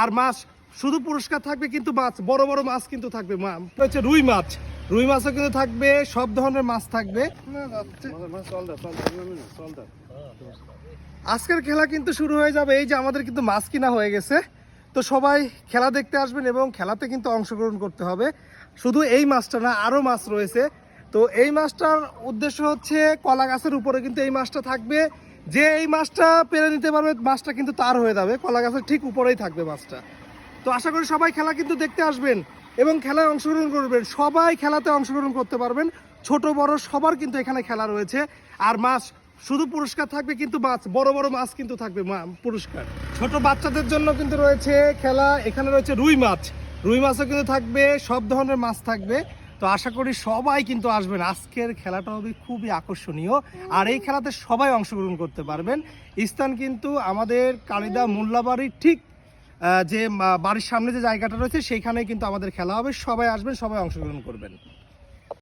আর মাছ শুধু পুরস্কার থাকবে, কিন্তু মাছ বড় বড় মাছ কিন্তু থাকবে, হচ্ছে রুই মাছ। রুই মাছও কিন্তু থাকবে, সব ধরনের মাছ থাকবে। আজকের খেলা কিন্তু শুরু হয়ে যাবে। এই যে আমাদের কিন্তু মাছ কিনা হয়ে গেছে, তো সবাই খেলা দেখতে আসবেন এবং খেলাতে কিন্তু অংশগ্রহণ করতে হবে। শুধু এই মাছটা না, আরও মাছ রয়েছে। তো এই মাছটার উদ্দেশ্য হচ্ছে কলা গাছের উপরে কিন্তু এই মাছটা থাকবে। যে এই মাছটা পেরে নিতে পারবে, মাছটা কিন্তু তার হয়ে যাবে, কলা গাছের ঠিক উপরেই থাকবে মাছটা। তো আশা করি সবাই খেলা কিন্তু দেখতে আসবেন এবং খেলায় অংশগ্রহণ করবেন। সবাই খেলাতে অংশগ্রহণ করতে পারবেন, ছোট বড় সবার কিন্তু এখানে খেলা রয়েছে। আর মাছ শুধু পুরস্কার থাকবে, কিন্তু মাছ বড় বড় মাছ কিন্তু থাকবে পুরস্কার। ছোট বাচ্চাদের জন্য কিন্তু রয়েছে খেলা। এখানে রয়েছে রুই মাছ, রুই মাছও কিন্তু থাকবে, সব ধরনের মাছ থাকবে। তো আশা করি সবাই কিন্তু আসবেন। আজকের খেলাটা হবে খুবই আকর্ষণীয়, আর এই খেলাতে সবাই অংশগ্রহণ করতে পারবেন। স্থান কিন্তু আমাদের কালিদা মোল্লাবাড়ির ঠিক যে বাড়ির সামনে যে জায়গাটা রয়েছে, সেইখানেই কিন্তু আমাদের খেলা হবে। সবাই আসবেন, সবাই অংশগ্রহণ করবেন।